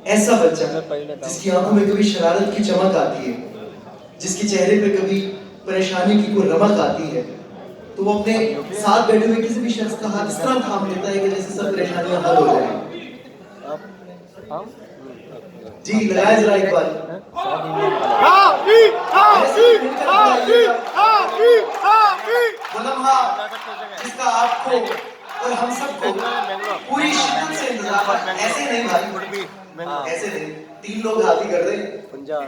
ایسا بچہ جس کی آنکھوں میں کبھی شرارت کی چمک آتی ہے، جس کے چہرے پہ کبھی پریشانی کی کوئی رمق آتی ہے، تو وہ اپنے ساتھ بیٹھے ہوئے کسی بھی شخص کا ہاتھ اس طرح تھام لیتا ہے کہ جیسے سب پریشانیاں حل ہو جائیں۔ جی لگائے ذرا ایک بار۔ وہ لمحہ جس کا آپ کو اور ہم سب کو پوری شدت سے انتظار ہے۔ ایسے نہیں بھائی، ایسے نہیں، 3 لوگ ہاتھی کر رہے ہیں،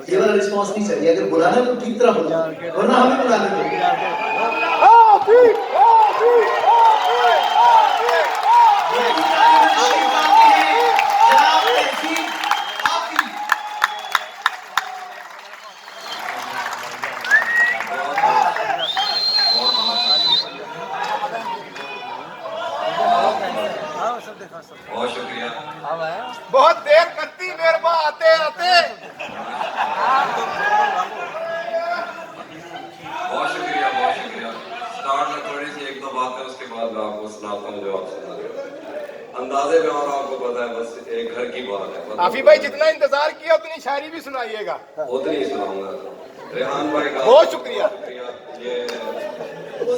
یہ والا رسپانس نہیں چاہیے۔ اگر بلانا تو ٹھیک طرح بلانا، ورنہ ہمیں بلانے دو۔ بہت شکریہ، بہت دیر کرتی میرے پاس آتے آتے۔ بہت شکریہ، بہت شکریہ۔ اسٹارٹ میں تھوڑی سی 1-2 باتیں، اس کے بعد میں آپ کو سناتا ہوں جو آپ سنا رہے ہیں اندازے میں، اور آپ کو پتا ہے بس ایک گھر کی بات ہے۔ آفی بھائی جتنا انتظار کیا اتنی شاعری بھی سنائیے گا۔ اتنی ہی سناؤں گا۔ ریحان بھائی کا بہت شکریہ۔ یہ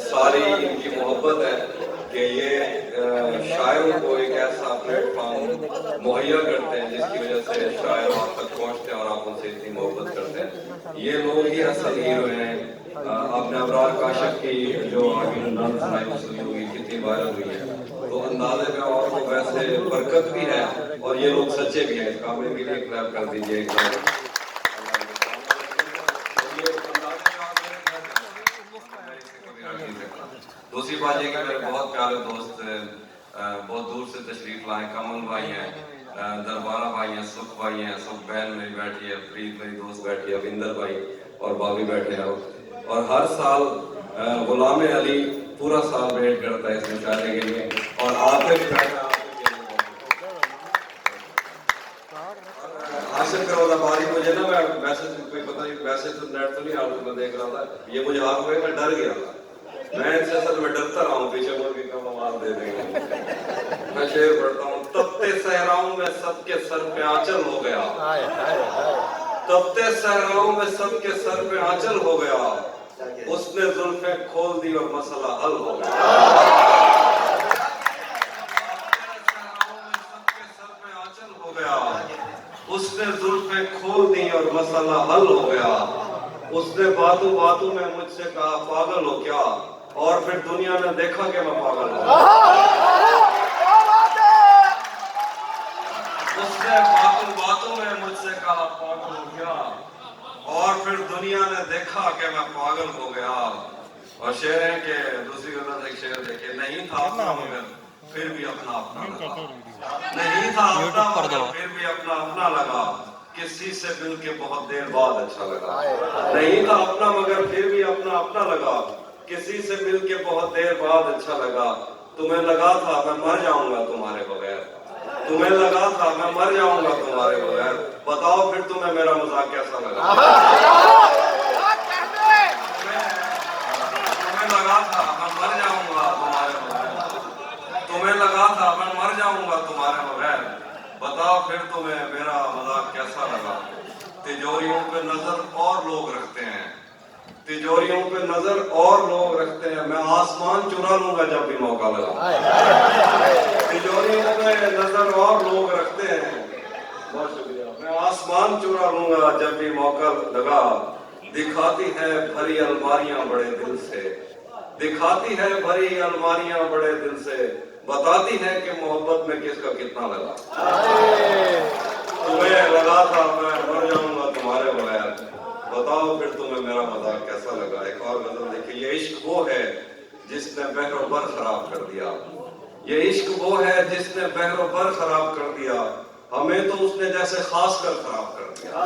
ساری ان کی محبت ہے کہ یہ شاعروں کو ایک ایسا پلیٹ فارم مہیا کرتے ہیں جس کی وجہ سے شاعر آپ تک پہنچتے ہیں اور آپ ان سے اتنی محبت کرتے ہیں۔ یہ لوگ ہی اصل ہیرو ہیں۔ آپ نے ابرار کاشف کی جو آگے نام سنائی سنی ہوگی، کتنی وائرل ہوئی ہے، تو اندازے میں اور وہ ویسے برکت بھی ہے اور یہ لوگ سچے بھی ہیں۔ اس کامل کے لیے کلیپ کر دیجیے ایک بار۔ دوسری بات یہ کہ میرے بہت پیارے دوست بہت دور سے تشریف لائے، کمل بھائی ہیں، دربارہ بھائی ہیں، سکھ بھائی ہیں، سکھ بہن میری بیٹھی ہے، فرید میری دوست بیٹھی ہے، وندر بھائی اور بابی بیٹھے ہیں، اور ہر سال غلام علی پورا سال ویٹ کرتا ہے اس مشاعرے کے لیے، اور عاطف حاصل کرو باری مجھے نا، میں ویسے کوئی پتہ نہیں، ویسے تو نیٹ تو نہیں آتا، میں دیکھ رہا تھا یہ مجھے آگ ہوئے، میں ڈر گیا تھا، میں ان سے اصل میں ڈرتا رہا ہوں، پیچھے مجھ بھی کم آواز دے دیں گے۔ میں شعر پڑھتا ہوں۔ تپتے صحراؤں میں سب کے سر پہ آنچل ہو گیا، تپتے صحراؤں میں سب کے سر پہ آنچل ہو گیا، اس نے زلفیں کھول دی اور مسئلہ حل ہو گیا۔ اس نے زلفیں کھول دی اور مسئلہ حل ہو گیا، اس نے باتوں باتوں میں مجھ سے کہا پاگل ہو کیا، اور پھر دنیا نے دیکھا کہ میں پاگل ہوں۔ اس نے باتوں باتوں میں مجھ سے کہا پاگل ہو کیا، اور پھر دنیا نے دیکھا کہ میں پاگل ہو گیا۔ اور شعر ہے کہ دوسری غزل ایک شعر دیکھے، نہیں تھا اپنا مگر پھر بھی اپنا اپنا لگا، نہیں تھا اپنا مگر پھر بھی اپنا اپنا لگا، کسی سے مل کے بہت دیر بعد اچھا لگا، نہیں تھا اپنا مگر پھر بھی اپنا اپنا لگا، کسی سے مل کے بہت دیر بعد اچھا لگا، تمہیں لگا تھا میں مر جاؤں گا تمہارے بغیر، تمہیں لگا تھا میں مر جاؤں گا تمہارے بغیر، بتاؤ پھر تمہیں میرا مذاق کیسا لگا۔ تمہیں لگا تھا میں مر جاؤں گا تمہارے بغیر، تمہیں لگا تھا میں مر جاؤں گا تمہارے بغیر، بتاؤ پھر تمہیں میرا مذاق کیسا لگا۔ تجوریوں پہ نظر اور لوگ رکھتے ہیں، تجوریوں پہ نظر اور لوگ رکھتے ہیں، میں آسمان چرا لوں گا جب بھی موقع لگا۔ تجوریوں پہ نظر اور لوگ رکھتے ہیں، بہت شکریہ، میں آسمان چرا لوں گا جب بھی موقع لگا، دکھاتی ہے بھری الماریاں بڑے دل سے، دکھاتی ہے بھری الماریاں بڑے دل سے، بتاتی ہے کہ محبت میں کس کا کتنا لگا۔ تمہیں لگا تھا میں مر جاؤں گا تمہارے بغیر، بتاؤ پھر تمہیں میرا مذاق کیسا لگا۔ ایک اور غزل دیکھیں، یہ عشق وہ ہے جس نے بحر و بر خراب کر دیا، یہ عشق وہ ہے جس نے بحر و بر خراب کر دیا، ہمیں تو اس نے جیسے خاص کر خراب کر دیا۔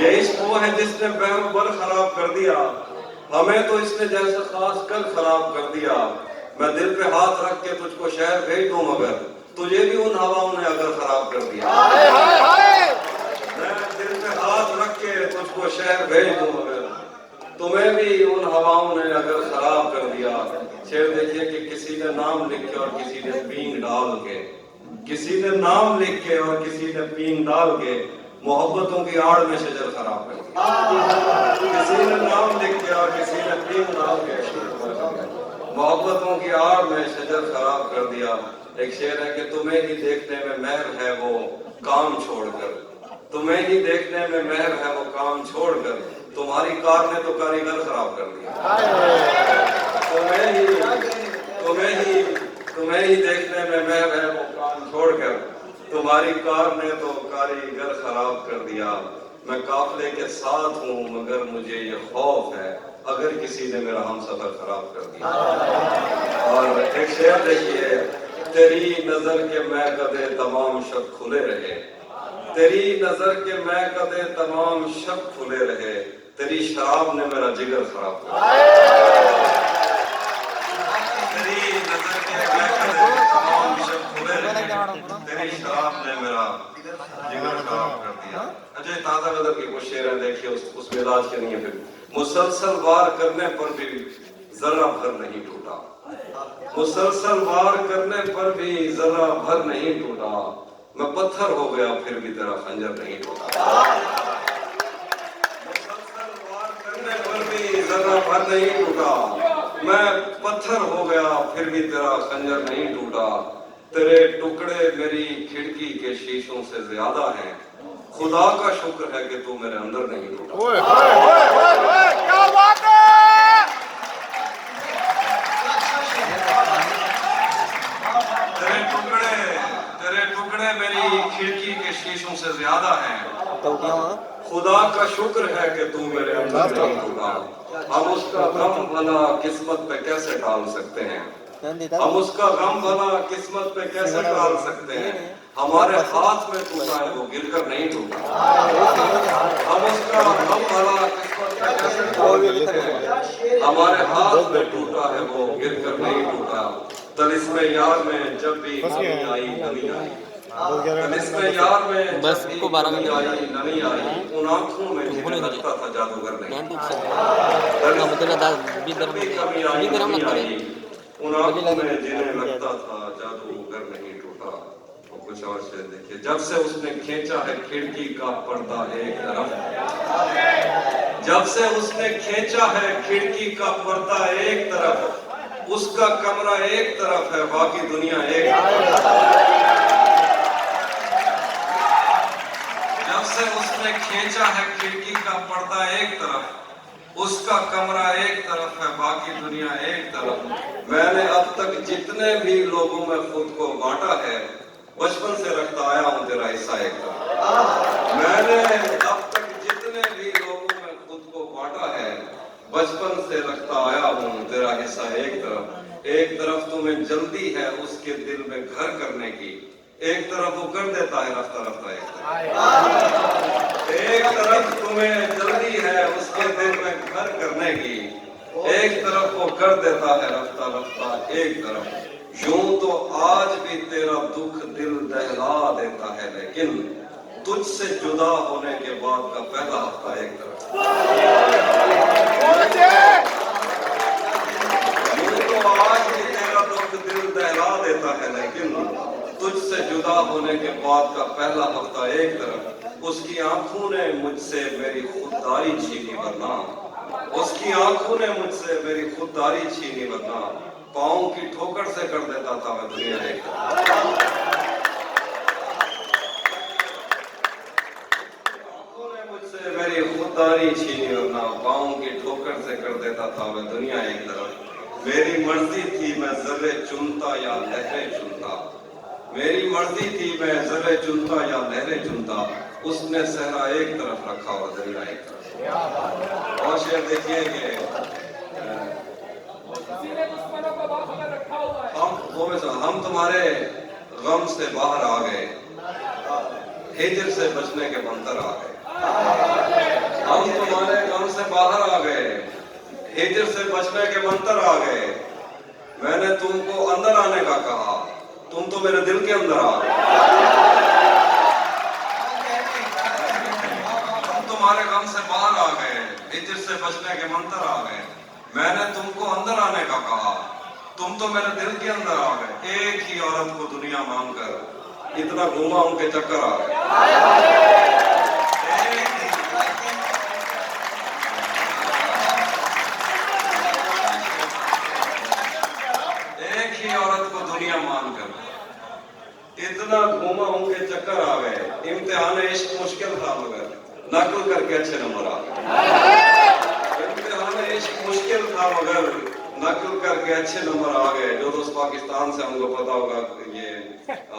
یہ عشق وہ ہے جس نے بحر و بر خراب کر دیا، ہمیں تو اس نے جیسے خاص کر خراب کر دیا، میں دل پہ ہاتھ رکھ کے تجھ کو شہر بھیج دوں مگر تجھے بھی ان ہواؤں نے اگر خراب کر دیا، میں دل پہ ہاتھ رکھ کے تجھ کو شہر بھیج دوں مگر تمہیں بھی ان ہواؤں نے اگر خراب کر دیا۔ شعر دیکھیے کہ کسی نے نام لکھ کے اور کسی نے بینگ ڈال کے، किसी ने नाम लिख के और किसी ने पीन डाल के मोहब्बतों की आड़ में शजर खराब कर दिया। किसी ने नाम लिख के और किसी ने पीन डाल के मोहब्बतों की आड़ में शजर खराब कर दिया। एक शेर है कि तुम्हें ही देखने में महर है वो काम छोड़कर, तुम्हें ही देखने में महर है वो काम छोड़कर, तुम्हारी कार ने तो कारीगर खराब कर दिया। तुम्हें ही देखने में महर है वो काम छोड़कर, तुम्हारी कार ने तो कारीगर खराब कर दिया। मैं काफिले के साथ हूँ मगर मुझे ये खौफ है अगर किसी ने मेरा हमसफर खराब कर दिया। और एक शेर देखिए, तेरी नजर के मैं कदे तमाम शब खुले रहे, तेरी नजर के मैं कदे तमाम शब खुले रहे, तेरी शराब ने मेरा जिगर खराब कर दिया। तेरी नजर के मैं कदे तमाम शब खुले रहे, तेरी शराब ने मेरा जिगर खराब कर दिया। अजय ताजा गदर की कुछ शेर देखिए, उस मिजाज के नहीं है। फिर मुसलसल वार करने पर भी जरा भर नहीं टूटा, मुसलसल वार करने पर भी जरा भर नहीं टूटा, मैं पत्थर हो गया फिर भी तेरा खंजर नहीं टूटा। मुसलसल वार करने पर भी जरा भर नहीं टूटा, मैं पत्थर हो गया फिर भी तेरा खंजर नहीं टूटा। तेरे टुकड़े मेरी खिड़की के शीशों से ज्यादा हैं, खुदा का शुक्र है कि तू मेरे अंदर नहीं टूटा। ओए क्या बात है। तेरे टुकड़े मेरी खिड़की के शीशों से ज्यादा हैं, खुदा का शुक्र है कि तू मेरे अंदर नहीं टूटा। हम उसका गम भला किस्मत पे कैसे टाल सकते हैं, हम उसका गम भला किस्मत पे कैसे टाल सकते हैं, हमारे हाथ में टूटा है वो गिरकर नहीं टूटा। हम उसका गम भला किस्मत पे कैसे टाल सकते हैं, हमारे हाथ में टूटा है वो गिरकर नहीं टूटा। तलिस्मे यार में जब भी नमी आई नमी आई, तलिस्मे यार में बस जब भी को 12 नमी आई नमी आई, उन आंखों में जिन्हें लगता था जादूगर नहीं, उन आंखों में जिन्हें लगता था जादूगर नहीं टूटा। और कुछ और शेर देखिए, जब से उसने खींचा है खिड़की का पर्दा एक तरफ, जब से उसने खींचा है खिड़की का पर्दा एक तरफ, उसका कमरा एक तरफ है बाकी दुनिया एक तरफ। जब से उसने खींचा है खिड़की का पर्दा एक तरफ, उसका कमरा एक तरफ है बाकी दुनिया एक तरफ। मैंने अब तक जितने भी लोगों में खुद को बांटा है, बचपन से रखता आया हूं तेरा हिस्सा एक तरफ। मैंने अब तक जितने भी लोगों में खुद को बांटा है, बचपन से रखता आया हूं तेरा हिस्सा एक तरफ। एक तरफ तुम्हें जल्दी है उसके दिल में घर करने की, एक तरफ वो कर देता है रफ्ता रफ्ता एक तरफ। एक तरफ तुम्हें जल्दी है उसके दिल में घर करने की, एक तरफ वो कर देता है रफ्ता रफ्ता एक तरफ। यूं तो आज भी तेरा दुख दिल दहला देता है, लेकिन तुझसे जुदा होने के बाद का पहला हफ्ता एक तरफ। यूं तो आज भी तेरा दुख दिल दहला देता है, लेकिन तुझसे जुदा होने के बाद का पहला हफ्ता एक तरफ। उसकी आंखों ने मुझसे मेरी खुददारी छीनी वरना, उसकी आंखों ने मुझसे मेरी खुददारी छीनी वरना, पाँव की ठोकर से कर देता था मैं दुनिया एक तरफ। आंखों ने मुझसे मेरी खुददारी छीनी वरना, पाँव की ठोकर से कर देता था मैं दुनिया एक तरफ। मेरी मर्जी थी मैं जर्रे चुनता या लहरें चुनता, मेरी मर्जी थी मैं जर्रे चुनता या लहरें चुनता, उसने सहरा एक तरफ रखा और दरिया एक तरफ। और शेर देखिए कि हम तुम्हारे गम से बाहर आ गए, हिजर से बचने के मंतर आ गए। हम तुम्हारे गम से बाहर आ गए, हिजर से बचने के मंतर आ गए। मैंने तुमको अंदर आने का कहा, तुम तो मेरे दिल के अंदर आ गए। हम तुम्हारे गम से बाहर आ गए, हिजर से बचने के मंतर आ गए। मैंने तुमको अंदर आने का कहा, तुम तो मेरे दिल के अंदर आ गए। एक ही औरत को दुनिया मांगकर इतना घूमा उनके चक्कर आ गए। एक ही औरत को दुनिया मानकर इतना घूमा उनके चक्कर आ गए। इम्तिहान इश्क मुश्किल था मगर नकल करके अच्छे नंबर आ गए। इम्तिहान इश्क मुश्किल था मगर नकल करके अच्छे नंबर आ गए। जो दोस्त पाकिस्तान से हमको पता होगा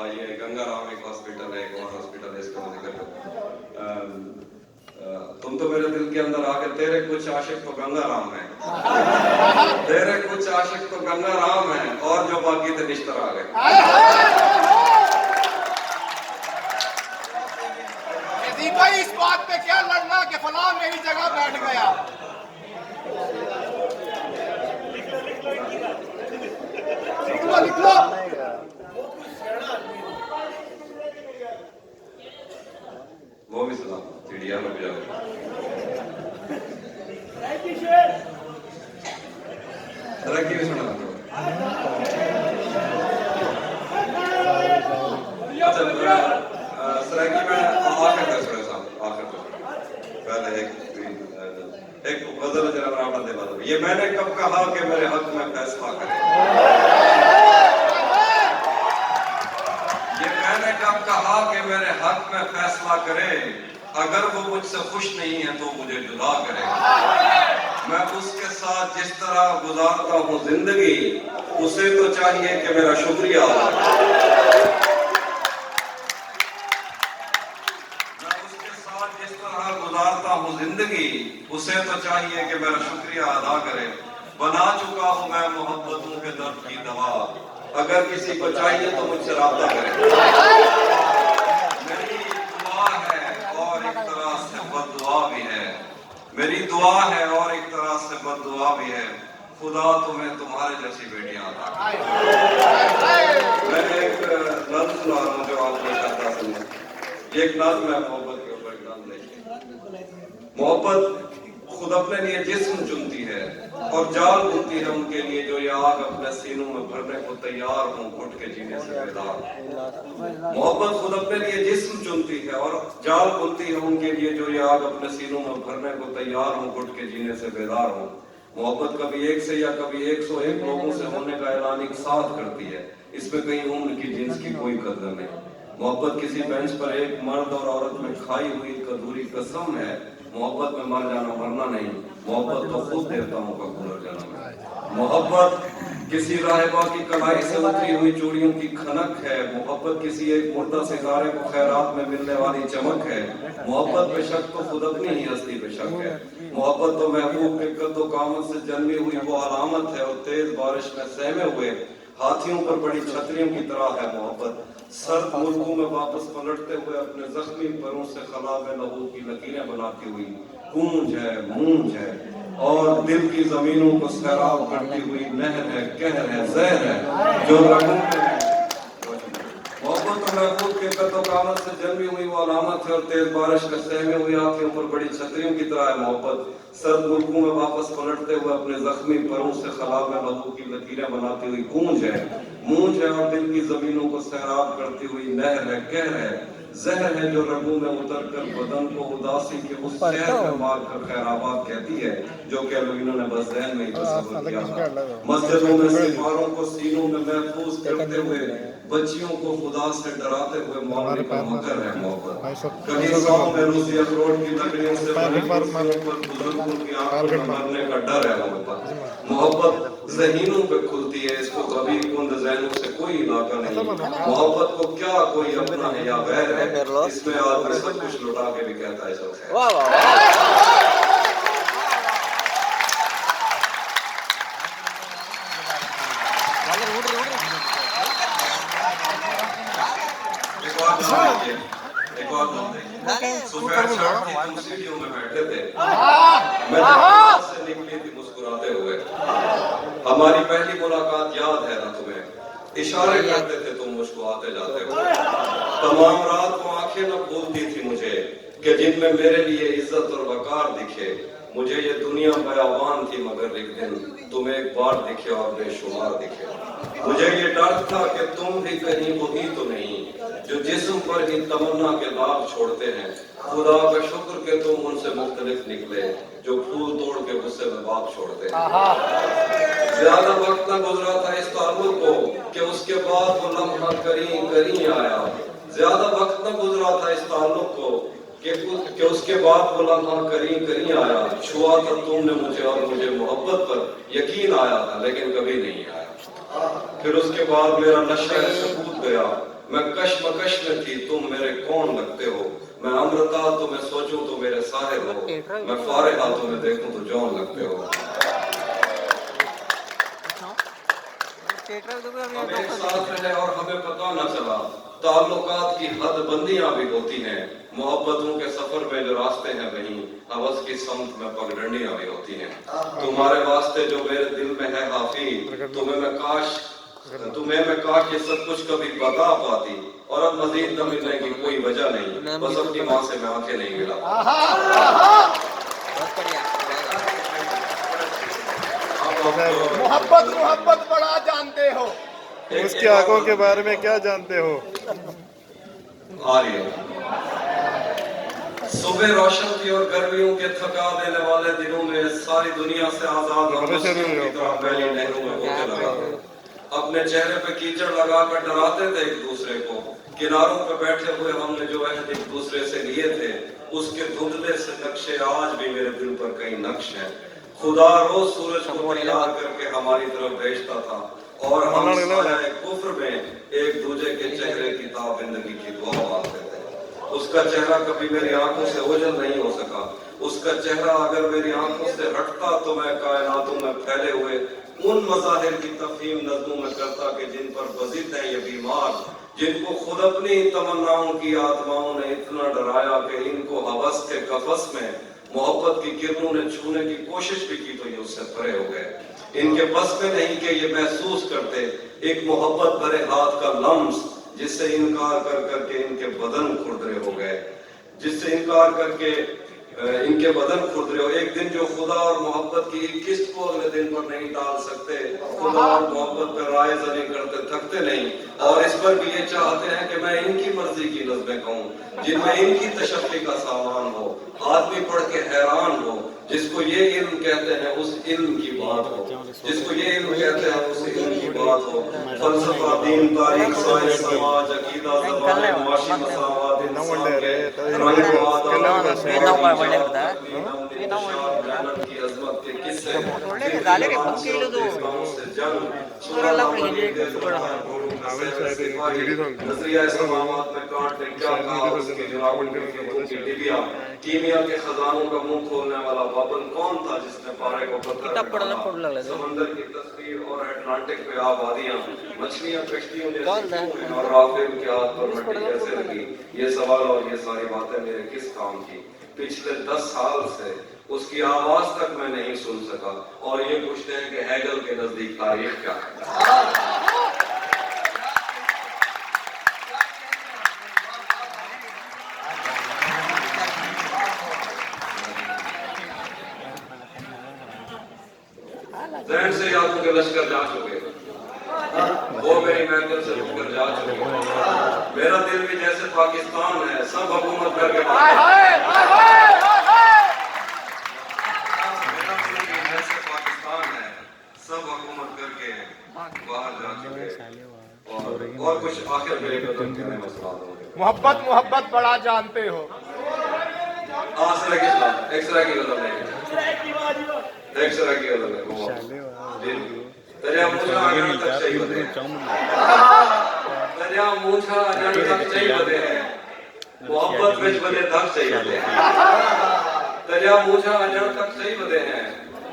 ये गंगाराम एक हॉस्पिटल है, एक और हॉस्पिटल है, इसका जिक्र तुम तो मेरे दिल के अंदर आके तेरे कुछ आशिक तो गंगाराम है, तेरे कुछ आशिक तो गंगाराम है, और जो बाकी थे निश्तर आ गए। भाई इस बात पे क्या लड़ना कि फलां मेरी जगह बैठ गया। लिखो वो भी सुना चिड़िया में भी तरक्की भी सुना। सराकी में आखिर तक सुने साहब, आखिर तक पहले एक गजल है जरा आपने देखा था, ये मैंने कब कहा कि मेरे हक में फैसला करे, ये मैंने कब कहा कि मेरे हक में फैसला करे, अगर वो मुझसे खुश नहीं है तो मुझे जुदा करे। मैं उसके साथ जिस तरह गुजारता हूँ जिंदगी, उसे तो चाहिए कि मेरा शुक्रिया अदा करे। जिस तरह गुजारता हूँ जिंदगी, उसे तो चाहिए कि मेरा शुक्रिया अदा करे। बना चुका हूँ मैं मोहब्बतों के दर्द की दवा, अगर किसी को चाहिए तो मुझसे राब्ता करे। मेरी दुआ है और एक तरह से बद्दुआ भी है, मेरी दुआ है और एक तरह से बद्दुआ भी है, खुदा तुम्हें तुम्हारे जैसी बेटियां अता करे। मैं एक नज़्म सुना रहा हूँ जो आपने कहता सुना। ये एक नज़्म है मोहब्बत के ऊपर। मोहब्बत खुद अपने लिए जिस्म चुनती है और जाल बुनती है उनके लिए जो ये आग अपने सीनों में भरने को तैयार हों घुट के जीने से बेदार। मोहब्बत खुद अपने लिए जिस्म चुनती है और जाल बुनती है उनके लिए जो ये आग अपने सीनों में भरने को तैयार हों घुट के जीने से बेदार हों। मोहब्बत कभी एक से या कभी 101 लोगों से होने का ऐलान एक साथ करती है, इसमें कहीं उम्र की जिन्स की कोई कदर नहीं। मोहब्बत किसी बेंच पर एक मर्द और औरत में खाई हुई एक अधूरी कसम है। मोहब्बत में मर जाना मरना नहीं, मोहब्बत तो खुद देवताओं का पुनर्जन्म है। मोहब्बत किसी राहिबा की कलाई से उतरी हुई चूड़ियों की खनक है। मोहब्बत किसी एक मुर्दा सितारे को खैरात में मिलने वाली चमक है। मोहब्बत पे शक तो खुद अपनी ही हस्ती पे शक है। मोहब्बत तो महबूब के कद्दो कामत से जन्मी हुई वो अलामत है, और तेज बारिश में सहमे हुए हाथियों पर बड़ी छतरियों की तरह है। मोहब्बत सर्द मुल्कों में वापस पलटते हुए अपने जख्मी परों से खला में लहू की लकीरें बनाती हुई गूंज है, मूंज है, और दिल की जमीनों को सैराब करती हुई नहर है, कहर है, जहर है जो रगों में है। मोहब्बत तो महबूब के कद्दो कामत से जन्मी हुई वो अलामत है, और तेज बारिश में सहमे हुए हाथियों पर बड़ी छतरियों की तरह है। मोहब्बत सर्द मुल्कों में वापस पलटते हुए अपने जख्मी परों से खला में लहू की लकीरें बनाती हुई गूंज है, मूंज है, और दिल की जमीनों को सैराब करती हुई नहर है, कहर है, जहर है जो रगों में उतर कर बदन को उदासी के उस शहर में मार कर खैराबाद कहती है, जो कि अल्वीनों ने बस ज़हन में ही तस्वर किया था। मस्जिदों में सिपारों को सीनों में महफूज करते हुए बच्चियों को खुदा से डराते हुए मौलवी का मकर है मोहब्बत। कहीं 100 में रूसी अखरोट की लकड़ियों से बनी कुर्सियों पर बुजुर्गों की आंखों में मरने का डर है मोहब्बत। मोहब्बत ज़हीनों पे खुलती है, इसको कभी कुंद ज़हनों से कोई इलाका नहीं। मोहब्बत को क्या कोई अपना है या वैर है, इसमें आदमी सब कुछ लुटा के भी कहता है सब है। वाह वाह एक और बात देखिए, सुबह शाम की तुम सीढ़ियों में बैठे थे, मैं दरवाजे से निकली थी मुस्कुराते हुए। हमारी पहली मुलाकात याद है ना तुम्हें, इशारे करते थे तुम मुझको आते जाते हुए। तमाम रात को आंखें न खोलती थी मुझे कि जिनमें मेरे लिए इज्जत और वकार दिखे। मुझे ये दुनिया बयाबान थी मगर एक दिन तुम एक बार दिखे और बेशुमार दिखे। मुझे ये डर था कि तुम भी कहीं वही तो नहीं जो जिस्म पर ही तमन्ना के दाग छोड़ते हैं। खुदा का शुक्र कि तुम उनसे मुख्तलिफ निकले जो फूल तोड़ के गुस्से में बाग छोड़ते हैं। ज्यादा वक्त न गुजरा था इस ताल्लुक को कि उसके बाद वो लम्हा करीं आया। ज्यादा वक्त न गुजरा था इस ताल्लुक को कि उसके बाद वो लम्हा करीं आया। छुआ था तुमने मुझे और मुझे मोहब्बत पर यकीन आया था, लेकिन कभी नहीं आया। फिर उसके बाद मेरा नशा सबूत गया। मैं कश्मकश में थी, तुम मेरे कौन लगते हो। मैं अमृता तुम्हें सोचूं तो मेरे साहिब हो। मैं फारिगा तुम्हें देखूं तो जौन लगते हो। हम एक साथ रहे और हमें पता न चला। ताल्लुकात की हदबंदियां भी होती हैं। मोहब्बतों के सफर में जो रास्ते हैं वहीं हवस की समत में पगडंडियां भी होती हैं। तुम्हारे वास्ते जो मेरे दिल में है हाफी, तुम्हें मैं काश ये सब कुछ कभी बता पाती। और अब मजीद न मिलने की कोई वजह नहीं, बस अपनी माँ से मैं आंखें नहीं मिला। मोहब्बत बड़ा जानते हो। उसकी आंखों के बारे में क्या जानते हो? आ रही है। सुबह रोशन थी और गर्मियों के थका देने वाले दिनों में सारी दुनिया से आजाद और मस्तियों की तरह पहली नहरों में होके लगा। अपने चेहरे पे कीचड़ लगाकर डराते थे एक दूसरे को। किनारों पे बैठे हुए हमने जो अहद एक दूसरे से लिए थे, उसके धुंधले से नक्शे आज भी मेरे दिल पर कई नक्श हैं। खुदा रोज सूरज को तैयार करके हमारी तरफ भेजता था और हम साया कुफ्र में एक दूसरे के चेहरे की ताबिंदगी की दुआ मांगते थे। उसका चेहरा कभी मेरी आंखों से ओझल नहीं हो सका। उसका चेहरा अगर मेरी आंखों से हटता तो मैं कायनातों में फैले हुए उन मज़ाहिर की तफहीम नज़्मों में करता कि जिन पर बज़िद हैं ये बीमार, जिनको खुद अपनी तमन्नाओं की आत्माओं ने इतना डराया कि इनको हवस के कफस में मोहब्बत की किरणों ने छूने की कोशिश भी की तो ये उससे परे हो गए। इनके बस में नहीं कि ये महसूस करते एक मोहब्बत भरे हाथ का लम्स, जिससे इनकार कर करके इनके बदन खुरदरे हो गए, जिससे इनकार करके इनके बदन खुरदरे हो। एक दिन जो खुदा और मोहब्बत की किस्त को अगले दिन पर नहीं टाल सकते, खुदा और मोहब्बत पर राय जनी करते थकते नहीं, और इस पर भी ये चाहते हैं कि मैं इनकी मर्जी की नज़्में कहूँ जिनमें इनकी तशफ़ी का सामान हो, आदमी पढ़ के हैरान हो, जिसको ये इल्म कहते हैं उस इल्म की बात हो, जिसको ये इल्म कहते हैं उस इल्म की बात हो। फलसफा, दीन, तारीख, साइंस, समाज, अकीदा, ज़बान, मुआशी मसावात, इंसान के की अज़मत के किस्से, नज़रिया इस्लामाबाद में कांट ने क्या कहा, उसकी गिरावट में खेतों की डिबिया, कीमिया के खजानों का मुंह खोलने वाला बाबन कौन था जिसने पारे को पत्थर में डाला, समंदर की तस्वीर और अटलांटिक पे आबादियां, मछलियां कश्तियों जैसी क्यों हैं और राफेल के हाथ पर मट्टी कैसे लगी। ये सवाल और ये सारी बातें मेरे किस काम की। पिछले 10 साल से उसकी आवाज तक मैं नहीं सुन सका, और ये पूछते हैं कि हैगल के नजदीक तारीख क्या है। जहन से यादों के लश्कर जा चुके, वो मेरी महफिल से उठकर जा चुके। मेरा दिल भी जैसे पाकिस्तान है, सब हुकूमत करके सब हुकूमत करके बाहर जा चुके। और कुछ आखिर मेरे कदम के मसला मोहब्बत बड़ा जानते हो। एक्सरा की गजल नहीं, एक्सरा की गजल है। तेरे मुझा अजन तक सही बदे, तेरे मुझा अजन तक सही बदे है, मोहब्बत विच बदे तक सही बदे है। तेरे मुझा अजन तक सही बदे हैं,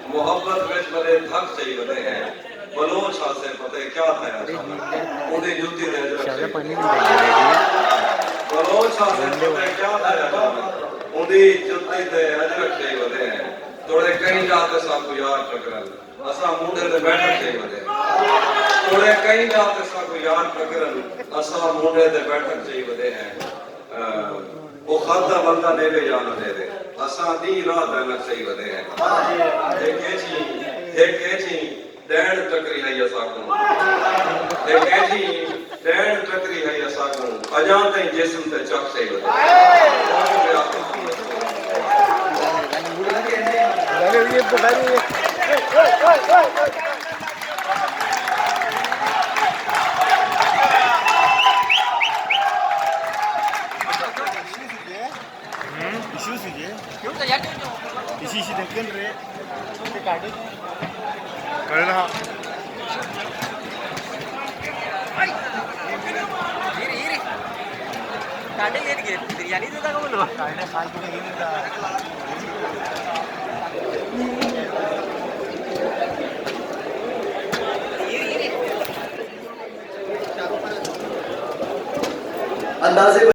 मोहब्बत विच बदे तक सही बदे हैं। बलोच हासे पते क्या था यार, उन्हें जुत्ती दे रखी, बलोच हासे पते क्या था यार, उन्हें जुत्ती दे अजरक सही बदे हैं। थोड़े कहीं जाते साकू यार टकरन, असा मुंडे दे बैठक सही बदे। थोड़े कहीं जाते साकू यार टकरन, असा मुंडे दे बैठक सही बदे हैं। वो खादा बंदा दे दे या न दे दे, असा दी रात देना सही बदे हैं। एक ऐसी डेढ़ टकरी है ये साकू, एक ऐसी डैन टकरी है या सागो अजानते ही जिस्म ते चक से कळलं हा बिर्याणी देता का बोलो अंदाजे